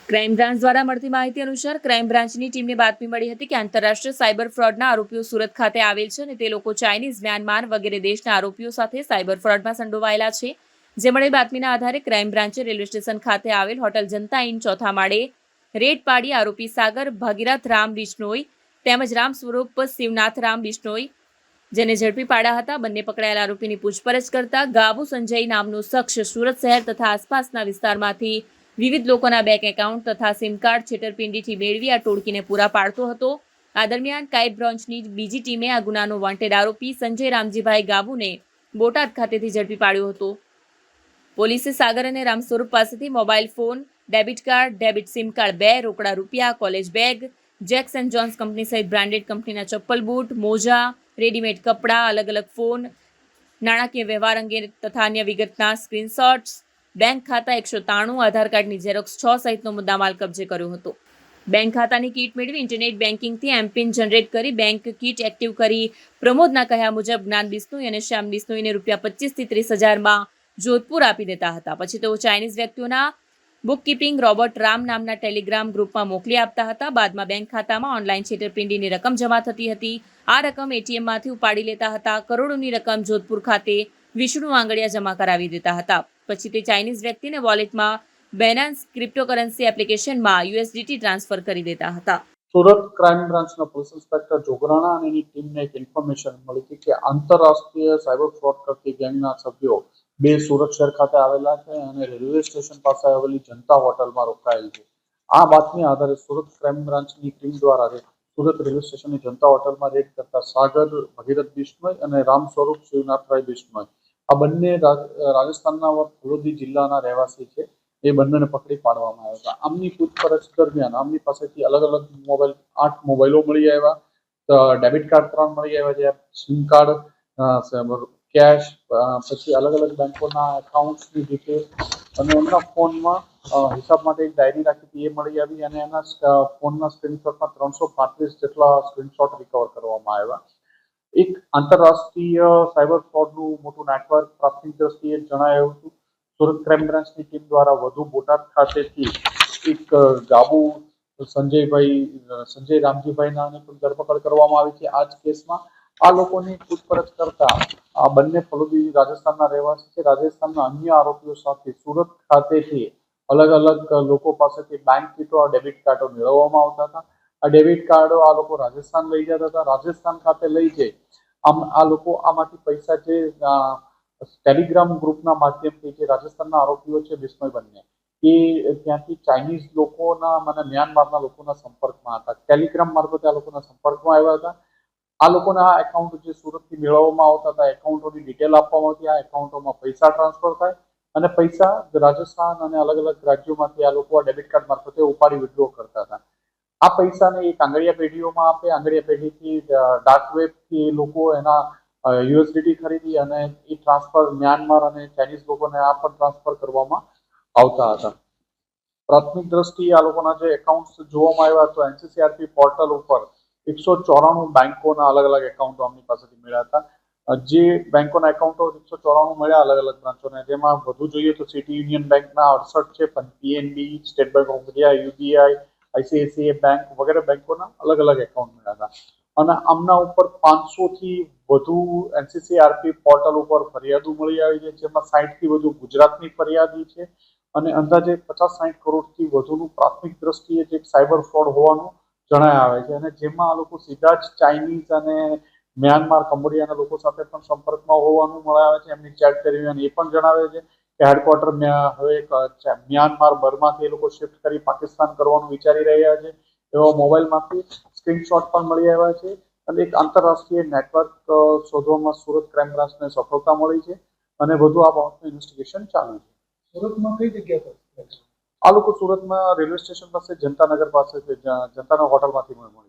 Crime branch દ્વારા મળતી માહિતી અનુસાર ક્રાઇમ બ્રાન્ચની ટીમને બાતમી મળી હતી કે આંતરરાષ્ટ્રીય સાયબર ફ્રોડના આરોપીઓ સુરત ખાતે આવેલ છે અને તે લોકો ચાઇનીઝ, મ્યાનમાર વગેરે દેશના આરોપીઓ સાથે સાયબર ફ્રોડમાં સંડોવાયેલા છે. જે મળેલ બાતમીના આધારે ક્રાઇમ બ્રાન્ચે રેલવે સ્ટેશન ખાતે આવેલ હોટલ જનતા ઇન ચોથા માળે રેડ પાડી આરોપી સાગર ભાગીરથ રામ બિશ્નોઈ તેમજ રામ સ્વરૂપ શિવનાથ રામ બિશ્નોઈ જેને ઝડપી પાડ્યા હતા. બંને પકડાયેલા આરોપીની પૂછપરછ કરતા ગાબુ સંજય નામનો શખ્સ સુરત શહેર તથા આસપાસના વિસ્તારમાંથી વિવિધ લોકોના બેંક એકાઉન્ટ તથા સિમ કાર્ડ છેતરપિંડીથી મેળવી આ ટોળકીને પૂરા પાડતો હતો. આ દરમિયાન ક્રાઇમ બ્રાન્ચની બીજી ટીમે આ ગુનાનો વોન્ટેડ આરોપી સંજય રામજીભાઈ ગાબુને બોટાદ ખાતેથી ઝડપી પાડ્યો હતો. પોલીસે સાગર અને રામ સ્વરૂપ પાસેથી mobile phone, debit card, debit sim card 2, રોકડા રૂપિયા, college bag, jacks and Jones company સહિત બ્રાન્ડેડ કંપનીના ચપ્પલ, બૂટ, મોજા, રેડીમેડ કપડાં, અલગ અલગ ફોન, નાણાકીય વ્યવહાર અંગે તથા અન્ય વિગતના સ્ક્રીનશોટ્સ, બેંક ખાતા 193, આધાર કાર્ડની ઝેરોક્સ 6 સહિતનો મુદ્દામાલ કબજે કર્યો હતો. બેંક ખાતાની કીટ મેળવી ઇન્ટરનેટ બેન્કિંગથી એમપિન જનરેટ કરી બેંક કીટ એક્ટિવ કરી પ્રમોદના કહ્યા મુજબ જ્ઞાન બિશ્નોઈ અને શ્યામ બિશ્નોઈને રૂપિયા 25 થી 30 હજારમાં જોધપુર આપી દેતા હતા. પછી તેઓ ચાઇનીઝ વ્યક્તિઓના બુકકીપિંગ રોબોટ રામ નામના ટેલિગ્રામ ગ્રુપમાં મોકલી આપતા હતા. બાદમાં બેંક ખાતામાં ઓનલાઈન છેતરપિંડીની રકમ જમા થતી હતી. આ રકમ એટીએમમાંથી ઉપાડી લેતા હતા. કરોડોની રકમ જોધપુર ખાતે વિષ્ણુ આંગડિયા જમા કરાવી દેતા હતા. પછી તે ચાઇનીઝ વ્યક્તિને વોલેટમાં બેનાન્સ ક્રિપ્ટોકરન્સી એપ્લિકેશનમાં યુએસડીટી ટ્રાન્સફર કરી દેતા હતા. સુરત ક્રાઇમ બ્રાન્ચના પોલીસ ઇન્સ્પેક્ટર જોગરાણા અને એની ટીમને એક ઇન્ફોર્મેશન મળી હતી કે આંતરરાષ્ટ્રીય સાયબર ફ્રોડ કરતી ગેંગના સભ્યો 2 સુરત શહેર ખાતે આવેલા છે અને રેલવે સ્ટેશન પાસે આવેલી જનતા હોટલમાં રોકાયેલ છે. આ બાતમી આધારે સુરત ક્રાઇમ બ્રાન્ચની ટીમ દ્વારા સુરત રેલવે સ્ટેશનની જનતા હોટલમાં રેડ કરતા સાગર ભગીરથ બિશ્નોઈ અને રામ સ્વરૂપ શિવનાથરાય બિશ્નોઈ આ બંને રાજસ્થાનના વડોદરા જિલ્લાના રહેવાસી છે. એ બંનેને પકડી પાડવામાં આવ્યા હતા. આમની પૂછપરછ દરમિયાન આમની પાસેથી અલગ અલગ મોબાઈલ 8 મોબાઈલો મળી આવ્યા, ડેબિટ કાર્ડ 3 મળી આવ્યા છે, સિમ કાર્ડ, કેશ, પછી અલગ અલગ બેંકોના એકાઉન્ટ્સની ડિટેલ અને એમના ફોનમાં હિસાબ માટે એક ડાયરી રાખી હતી એ મળી આવી અને એના ફોનના સ્ક્રીનશોટમાં 335 જેટલા સ્ક્રીનશોટ રિકવર કરવામાં આવ્યા. એક આંતરરાષ્ટ્રીય સાયબર ફ્રોડનું મોટું નેટવર્ક પ્રાથમિક દ્રષ્ટિએ જણાયું હતું. સુરત ક્રાઇમ બ્રાન્ચની ટીમ દ્વારા વધુ બોટાદ ખાતેથી એક ગાબુ સંજય રામજીભાઈનાની પણ ધરપકડ કરવામાં આવી છે. આ જ કેસમાં આ લોકોની પૂછપરછ કરતા આ બંને ફલોદી રાજસ્થાનના રહેવાસી છે. રાજસ્થાનના અન્ય આરોપીઓ સાથે સુરત ખાતેથી અલગ અલગ લોકો પાસેથી બેંક કીટો, ડેબિટ કાર્ડો મેળવવામાં આવતા હતા. આ ડેબિટ કાર્ડો આ લોકો રાજસ્થાન લઈ જતા હતા. રાજસ્થાન ખાતે લઈ જઈ આ લોકો આમાંથી પૈસા જે ટેલિગ્રામ ગ્રુપના માધ્યમથી જે રાજસ્થાનના આરોપીઓ છે બિશ્નોઈ બંને એ ત્યાંથી ચાઇનીઝ લોકોના અને મ્યાનમારના લોકોના સંપર્કમાં હતા. ટેલિગ્રામ મારફતે આ લોકોના સંપર્કમાં આવ્યા હતા. આ લોકોના એકાઉન્ટ જે સુરતથી મેળવવામાં આવતા હતા એકાઉન્ટોની ડિટેલ આપવામાં આવતી. આ એકાઉન્ટોમાં પૈસા ટ્રાન્સફર થાય અને પૈસા રાજસ્થાન અને અલગ અલગ રાજ્યોમાંથી આ લોકો આ ડેબિટ કાર્ડ મારફતે ઉપાડી વિડ્રો કરતા હતા. આ પૈસાને એક આંગળીયા પેઢીઓમાં આપે. આંગળીયા પેઢીથી ડાર્ક વેબથી લોકો એના યુએસડીટી ખરીદી અને એ ટ્રાન્સફર મ્યાનમાર અને ચાઇનીઝ લોકોને આ પણ ટ્રાન્સફર કરવામાં આવતા હતા. પ્રાથમિક દ્રષ્ટિએ આ લોકોના જે એકાઉન્ટ્સ જોવામાં આવ્યા તો એનસીસીઆરપી પોર્ટલ ઉપર 194 બેંકોના અલગ અલગ એકાઉન્ટો આમની પાસેથી મળ્યા હતા. જે બેંકોના એકાઉન્ટો 194 મળ્યા અલગ અલગ બ્રાન્ચોને, જેમાં વધુ જોઈએ તો સિટી યુનિયન બેંકના 68 છે, પણ PNB, state bank of India, UBI, ICICI bank વગેરે બેંકોના અલગ અલગ એકાઉન્ટ મળ્યા હતા. અને આમના ઉપર 500 થી વધુ એનસીસીઆરપી પોર્ટલ ઉપર ફરિયાદો મળી આવી છે, જેમાં 60 થી વધુ ગુજરાતની ફરિયાદી છે અને અંદાજે 50-60 કરોડથી વધુનું પ્રાથમિક દ્રષ્ટિએ જે સાયબર ફ્રોડ હોવાનું જણાય આવે છે. અને જેમાં આ લોકો સીધા જ ચાઇનીઝ અને મ્યાનમાર, કંબોડિયાના લોકો સાથે પણ સંપર્કમાં હોવાનું મળે આવે છે. એમની ચેટ કરી અને એ પણ જણાવે છે કે હેડક્વાર્ટર હવે મ્યાનમાર, બર્માથી એ લોકો શિફ્ટ કરી પાકિસ્તાન કરવાનું વિચારી રહ્યા છે. એવા મોબાઈલમાંથી સ્ક્રીનશોટ પણ મળી આવ્યા છે અને એક આંતરરાષ્ટ્રીય નેટવર્ક શોધવામાં સુરત ક્રાઇમ બ્રાન્ચને સફળતા મળી છે અને વધુ આ બાબતનું ઇન્વેસ્ટિગેશન ચાલુ છે. સુરતમાં કઈ જગ્યા પર આ લોકો સુરતમાં રેલવે સ્ટેશન પાસે જનતાનગર પાસે જનતાના હોટલમાંથી મળી.